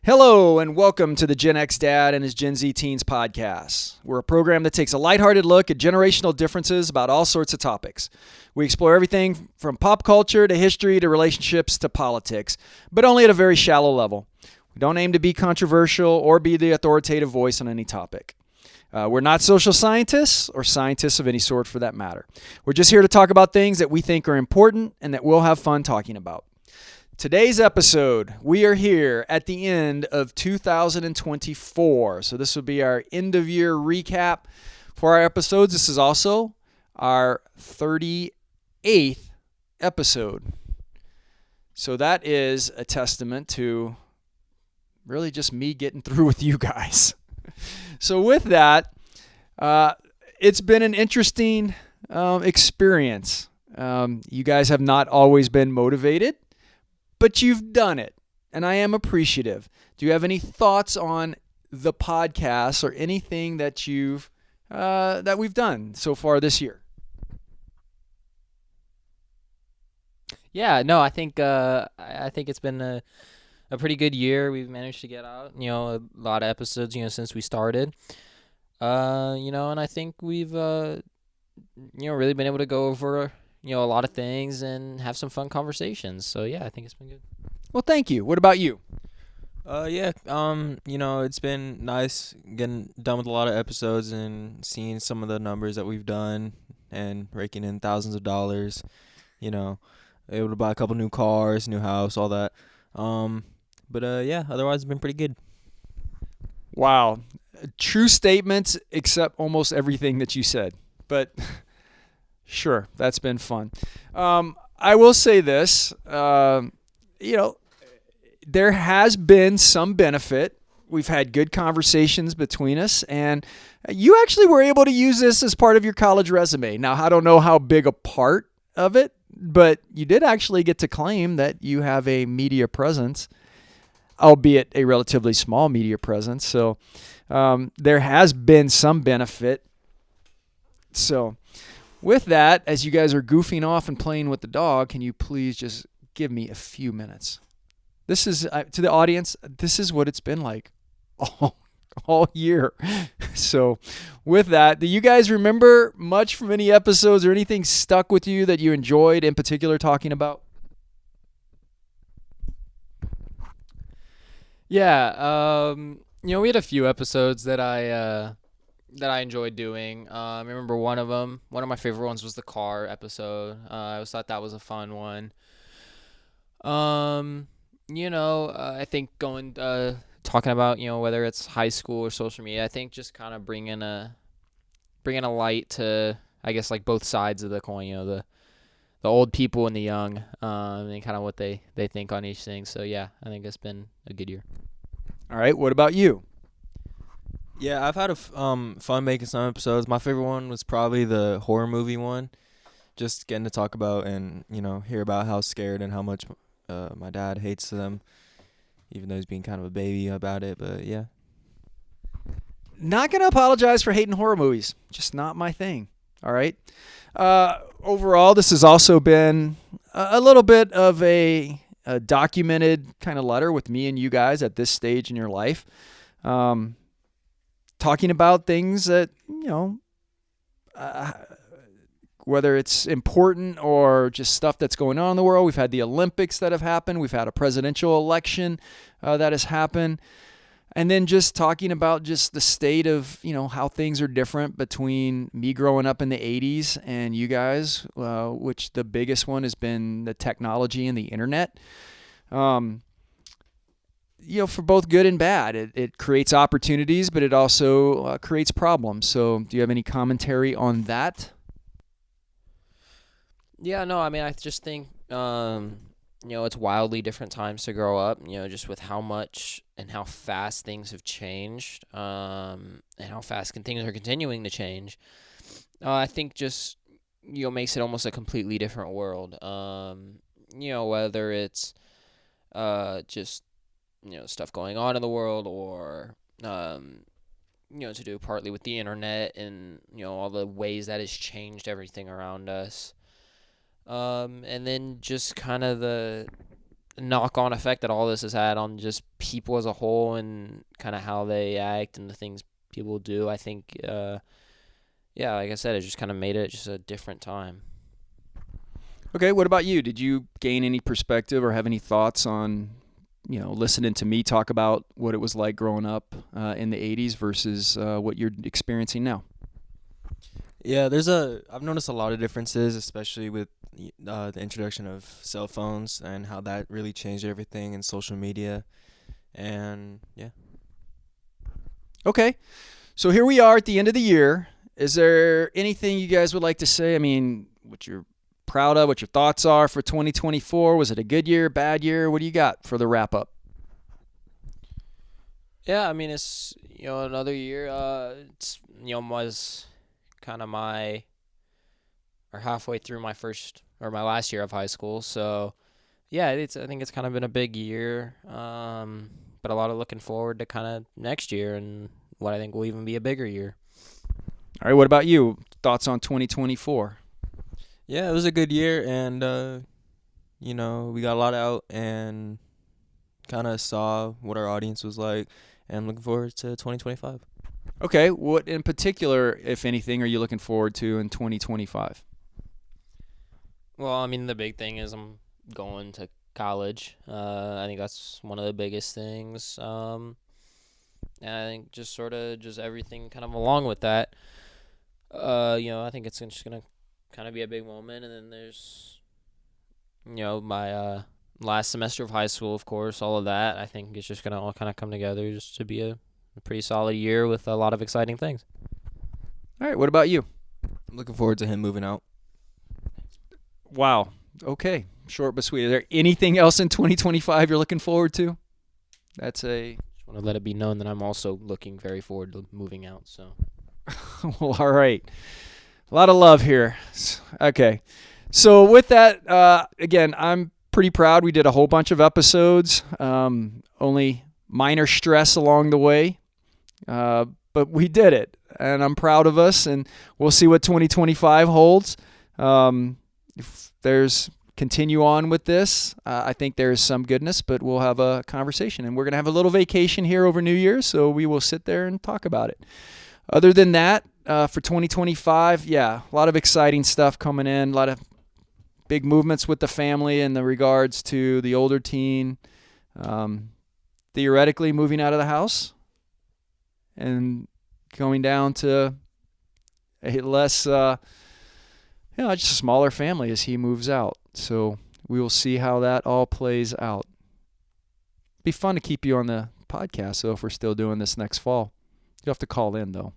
Hello and welcome to the Gen X Dad and his Gen Z Teens podcast. We're a program that takes a lighthearted look at generational differences about all sorts of topics. We explore everything from pop culture to history to relationships to politics, but only at a very shallow level. We don't aim to be controversial or be the authoritative voice on any topic. We're not social scientists or scientists of any sort for that matter. We're just here to talk about things that we think are important and that we'll have fun talking about. Today's episode, we are here at the end of 2024. So this will be our end of year recap for our episodes. This is also our 38th episode. So that is a testament to really just me getting through with you guys. So with that, it's been an interesting experience. You guys have not always been motivated, but you've done it, and I am appreciative. Do you have any thoughts on the podcast or anything that we've done so far this year? Yeah, no, I think it's been a pretty good year. We've managed to get out, a lot of episodes, since we started. And I think we've really been able to go over a lot of things and have some fun conversations. So yeah, I think it's been good. Well, thank you. What about you? It's been nice getting done with a lot of episodes and seeing some of the numbers that we've done and raking in thousands of dollars, able to buy a couple new cars, new house, all that. Otherwise it's been pretty good. Wow. True statements except almost everything that you said. But sure, that's been fun. I will say this, there has been some benefit. We've had good conversations between us, and you actually were able to use this as part of your college resume. Now, I don't know how big a part of it, but you did actually get to claim that you have a media presence, albeit a relatively small media presence. So there has been some benefit. So with that, as you guys are goofing off and playing with the dog, can you please just give me a few minutes? This is, to the audience, this is what it's been like all year. So with that, do you guys remember much from any episodes or anything stuck with you that you enjoyed in particular talking about? Yeah, we had a few episodes that I enjoyed doing. I remember one of them. One of my favorite ones was the car episode. I always thought that was a fun one. I think talking about, whether it's high school or social media, I think just kind of bringing a light to, I guess, like both sides of the coin, the old people and the young, and kind of what they think on each thing. So yeah, I think it's been a good year. All right. What about you? Yeah, I've had fun making some episodes. My favorite one was probably the horror movie one. Just getting to talk about and, hear about how scared and how much my dad hates them, even though he's being kind of a baby about it. But yeah. Not going to apologize for hating horror movies. Just not my thing. All right. Overall, this has also been a little bit of a documented kind of letter with me and you guys at this stage in your life. Talking about things that, whether it's important or just stuff that's going on in the world. We've had the Olympics that have happened. We've had a presidential election that has happened. And then just talking about just the state of, how things are different between me growing up in the 80s and you guys, which the biggest one has been the technology and the internet. For both good and bad. It creates opportunities, but it also creates problems. So do you have any commentary on that? Yeah, no, I mean, I just think, it's wildly different times to grow up, just with how much and how fast things have changed, and how fast things are continuing to change. I think just, makes it almost a completely different world. Whether it's just, stuff going on in the world or, to do partly with the internet and, all the ways that has changed everything around us. And then just kind of the knock-on effect that all this has had on just people as a whole and kind of how they act and the things people do. I think, yeah, like I said, it just kind of made it just a different time. Okay, what about you? Did you gain any perspective or have any thoughts on, listening to me talk about what it was like growing up in the 80s versus what you're experiencing now? Yeah, I've noticed a lot of differences, especially with the introduction of cell phones and how that really changed everything in social media. And yeah. Okay, so here we are at the end of the year. Is there anything you guys would like to say? I mean, what you're proud of, what your thoughts are for 2024? Was it a good year, bad year? What do you got for the wrap up? Yeah, I mean, it's, another year. It's, was kind of halfway through my last year of high school. So, yeah, I think it's kind of been a big year. But a lot of looking forward to kind of next year and what I think will even be a bigger year. All right, what about you? Thoughts on 2024? Yeah, it was a good year, and we got a lot out and kind of saw what our audience was like, and looking forward to 2025. Okay, what in particular, if anything, are you looking forward to in 2025? Well, I mean, the big thing is I'm going to college. I think that's one of the biggest things. And I think just everything kind of along with that. I think it's just going to kind of be a big moment. And then there's, my last semester of high school, of course, all of that. I think it's just going to all kind of come together just to be a pretty solid year with a lot of exciting things. All right, what about you? I'm looking forward to him moving out. Wow. Okay, short but sweet. Is there anything else in 2025 you're looking forward to? Just want to let it be known that I'm also looking very forward to moving out. So, well, all right. A lot of love here. Okay. So with that, again, I'm pretty proud. We did a whole bunch of episodes, only minor stress along the way, but we did it, and I'm proud of us, and we'll see what 2025 holds. If there's continue on with this, I think there is some goodness, but we'll have a conversation, and we're going to have a little vacation here over New Year's, so we will sit there and talk about it. Other than that, for 2025, yeah, a lot of exciting stuff coming in, a lot of big movements with the family in the regards to the older teen, theoretically moving out of the house and going down to a less, just a smaller family as he moves out. So we will see how that all plays out. Be fun to keep you on the podcast, though, if we're still doing this next fall. You'll have to call in, though.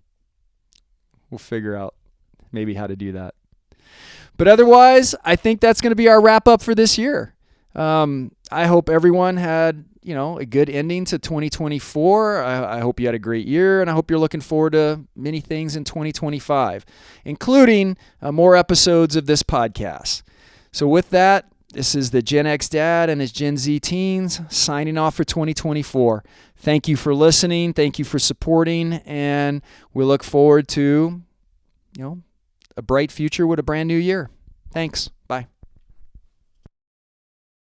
We'll figure out maybe how to do that. But otherwise, I think that's going to be our wrap up for this year. I hope everyone had, a good ending to 2024. I hope you had a great year, and I hope you're looking forward to many things in 2025, including more episodes of this podcast. So with that, this is the Gen X Dad and his Gen Z teens signing off for 2024. Thank you for listening. Thank you for supporting, and we look forward to, a bright future with a brand new year. Thanks.